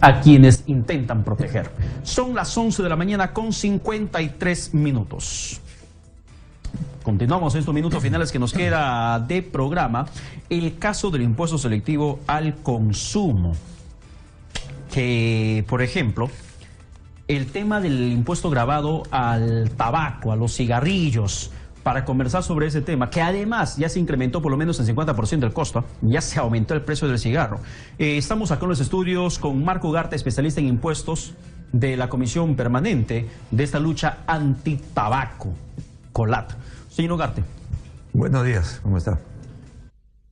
a quienes intentan proteger. Son las 11 de la mañana con 53 minutos. Continuamos en estos minutos finales que nos queda de programa. El caso del impuesto selectivo al consumo. Que, por ejemplo, el tema del impuesto gravado al tabaco, a los cigarrillos, para conversar sobre ese tema, que además ya se incrementó por lo menos en 50% el costo, ya se aumentó el precio del cigarro. Estamos acá en los estudios con Marco Ugarte, especialista en impuestos de la Comisión Permanente de esta lucha anti-tabaco, COLAT. Señor Ugarte. Buenos días, ¿cómo está?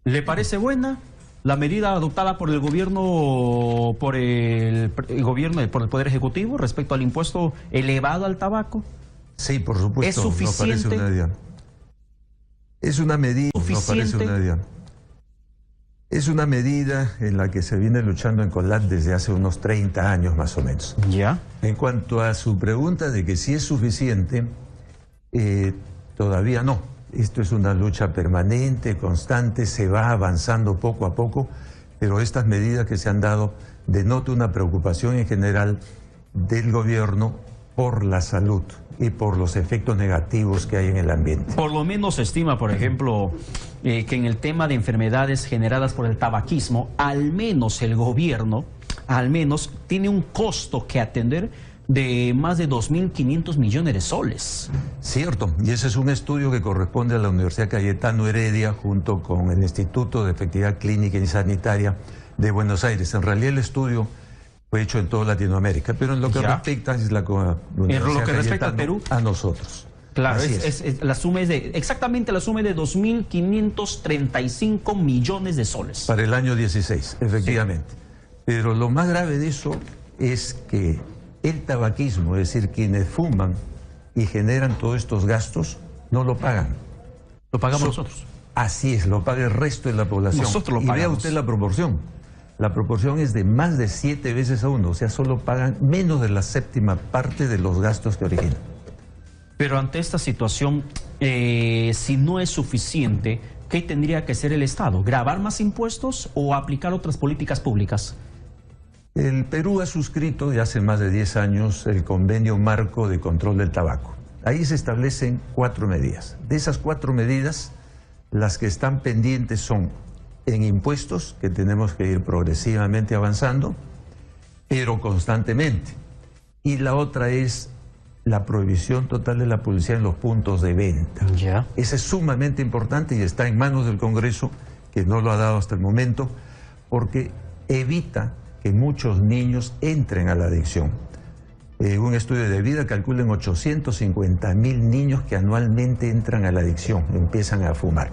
¿Le parece buena la medida adoptada por el gobierno, por el Poder Ejecutivo respecto al impuesto elevado al tabaco? Sí, por supuesto. ¿Es suficiente? No parece una medida. Es una medida, no parece una medida. Es una medida en la que se viene luchando en COLAT desde hace unos 30 años más o menos. ¿Ya? En cuanto a su pregunta de que si es suficiente, todavía no. Esto es una lucha permanente, constante, se va avanzando poco a poco, pero estas medidas que se han dado denotan una preocupación en general del gobierno por la salud y por los efectos negativos que hay en el ambiente. Por lo menos se estima, por ejemplo, que en el tema de enfermedades generadas por el tabaquismo, al menos el gobierno, tiene un costo que atender de más de 2.500 millones de soles. Cierto, y ese es un estudio que corresponde a la Universidad Cayetano Heredia junto con el Instituto de Efectividad Clínica y Sanitaria de Buenos Aires. En realidad el estudio fue hecho en toda Latinoamérica, pero en lo que respecta a la respecta al Perú, a nosotros. Claro, la suma es exactamente la suma de 2.535 millones de soles. Para el año 16, efectivamente. Sí. Pero lo más grave de eso es que el tabaquismo, es decir, quienes fuman y generan todos estos gastos, no lo pagan. Lo pagamos nosotros. Así es, lo paga el resto de la población. Nosotros lo pagamos. Y vea usted la proporción. La proporción es de más de 7 veces a 1, o sea, solo pagan menos de la séptima parte de los gastos que originan. Pero ante esta situación, si no es suficiente, ¿qué tendría que hacer el Estado? ¿Gravar más impuestos o aplicar otras políticas públicas? El Perú ha suscrito ya hace más de 10 años el Convenio Marco de Control del Tabaco. Ahí se establecen 4 medidas. De esas 4 medidas, las que están pendientes son en impuestos, que tenemos que ir progresivamente avanzando, pero constantemente. Y la otra es la prohibición total de la publicidad en los puntos de venta. ¿Ya? Esa es sumamente importante y está en manos del Congreso, que no lo ha dado hasta el momento, porque evita que muchos niños entren a la adicción. Un estudio de vida calcula en 850.000 niños que anualmente entran a la adicción, empiezan a fumar.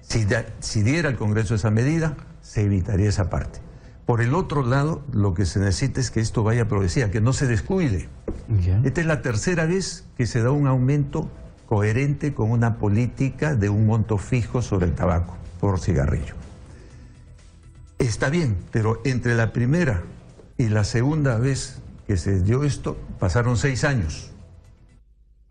Si diera el Congreso esa medida, se evitaría esa parte. Por el otro lado, lo que se necesita es que esto vaya progresiva, que no se descuide. Esta es la tercera vez que se da un aumento coherente con una política de un monto fijo sobre el tabaco por cigarrillo. Está bien, pero entre la primera y la segunda vez que se dio esto, pasaron 6 años.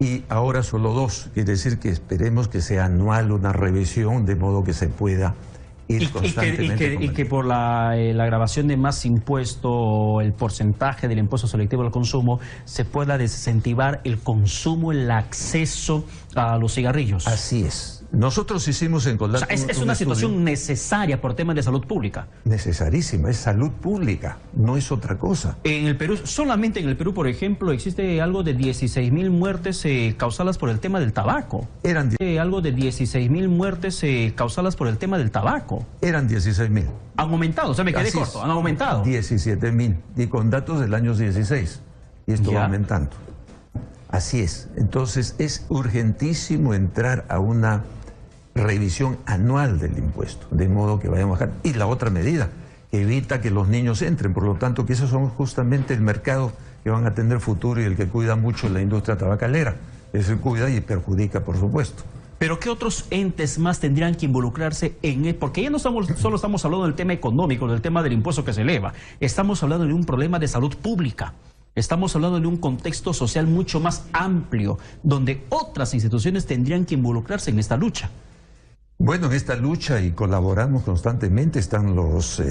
Y ahora solo 2. Quiere decir que esperemos que sea anual una revisión, de modo que se pueda ir constantemente. Y que por la grabación de más impuesto, el porcentaje del impuesto selectivo al consumo, se pueda desincentivar el consumo, el acceso a los cigarrillos. Así es. Nosotros hicimos en COLAT... O sea, es una situación necesaria por temas de salud pública. Necesarísima, es salud pública, no es otra cosa. En el Perú, solamente en el Perú, por ejemplo, existe algo de 16.000 muertes causadas por el tema del tabaco. Algo de 16.000 muertes causadas por el tema del tabaco. Eran 16.000. Han aumentado, o sea, me quedé corto, han aumentado. 17.000, y con datos del año 16. Y esto va aumentando. Así es. Entonces, es urgentísimo entrar a una revisión anual del impuesto, de modo que vayamos a bajar. Y la otra medida, que evita que los niños entren, por lo tanto que esos son justamente el mercado que van a tener futuro y el que cuida mucho la industria tabacalera. Eso cuida y perjudica, por supuesto. Pero ¿qué otros entes más tendrían que involucrarse en él? Porque ya no solo estamos hablando del tema económico, del tema del impuesto que se eleva, estamos hablando de un problema de salud pública. Estamos hablando de un contexto social mucho más amplio, donde otras instituciones tendrían que involucrarse en esta lucha. Bueno, en esta lucha y colaboramos constantemente están los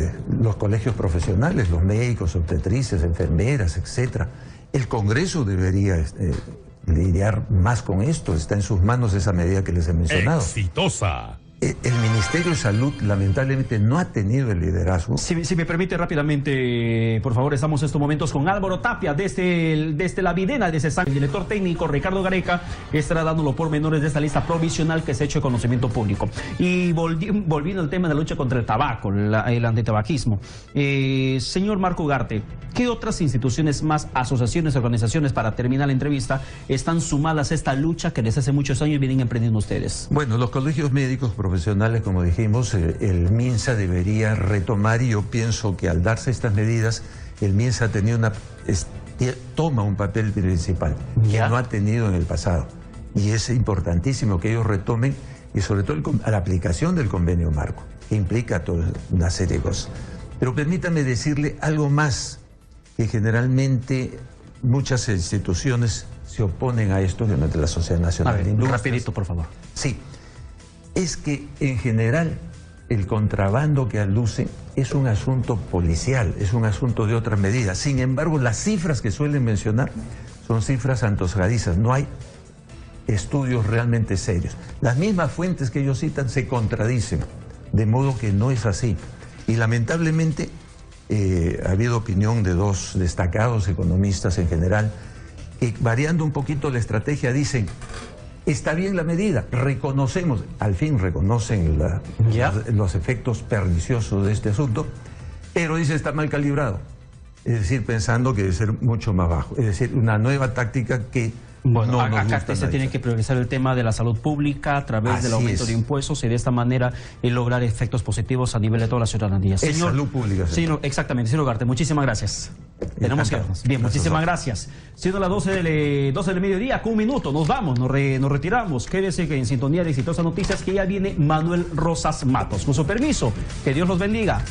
colegios profesionales, los médicos, obstetrices, enfermeras, etcétera. El Congreso debería lidiar más con esto, está en sus manos esa medida que les he mencionado. Exitosa. El Ministerio de Salud lamentablemente no ha tenido el liderazgo. Si me permite rápidamente, por favor, estamos en estos momentos con Álvaro Tapia desde la Videna, desde San. El director técnico Ricardo Gareca estará dando los pormenores de esta lista provisional que se ha hecho de conocimiento público. Y volviendo al tema de la lucha contra el tabaco, el antitabaquismo. Señor Marco Ugarte, ¿qué otras instituciones más, asociaciones, organizaciones, para terminar la entrevista, están sumadas a esta lucha que desde hace muchos años vienen emprendiendo ustedes? Bueno, los colegios médicos profesionales, como dijimos, el MINSA debería retomar, y yo pienso que al darse estas medidas, el MINSA ha tenido toma un papel principal que no ha tenido en el pasado. Y es importantísimo que ellos retomen, y sobre todo a la aplicación del convenio marco, que implica toda una serie de cosas. Pero permítame decirle algo más, que generalmente muchas instituciones se oponen a esto, de la Sociedad Nacional de Industrias. Rapidito, por favor. Sí. Es que en general el contrabando que aluce es un asunto policial, es un asunto de otras medidas. Sin embargo, las cifras que suelen mencionar son cifras antosadizas, no hay estudios realmente serios. Las mismas fuentes que ellos citan se contradicen, de modo que no es así. Y lamentablemente ha habido opinión de dos destacados economistas en general, que variando un poquito la estrategia dicen: está bien la medida, reconocemos, al fin reconocen los efectos perniciosos de este asunto, pero dice está mal calibrado. Es decir, pensando que debe ser mucho más bajo. Es decir, una nueva táctica que bueno, acá se tiene que priorizar el tema de la salud pública a través del aumento de impuestos, y de esta manera lograr efectos positivos a nivel de toda la ciudadanía. Es salud pública. Señor, exactamente, señor Ugarte, muchísimas gracias. Tenemos que irnos. Bien, muchísimas gracias. Siendo las 12 del mediodía, con un minuto, nos vamos, nos retiramos. Quédese en sintonía de Exitosas Noticias, que ya viene Manuel Rosas Matos. Con su permiso, que Dios los bendiga.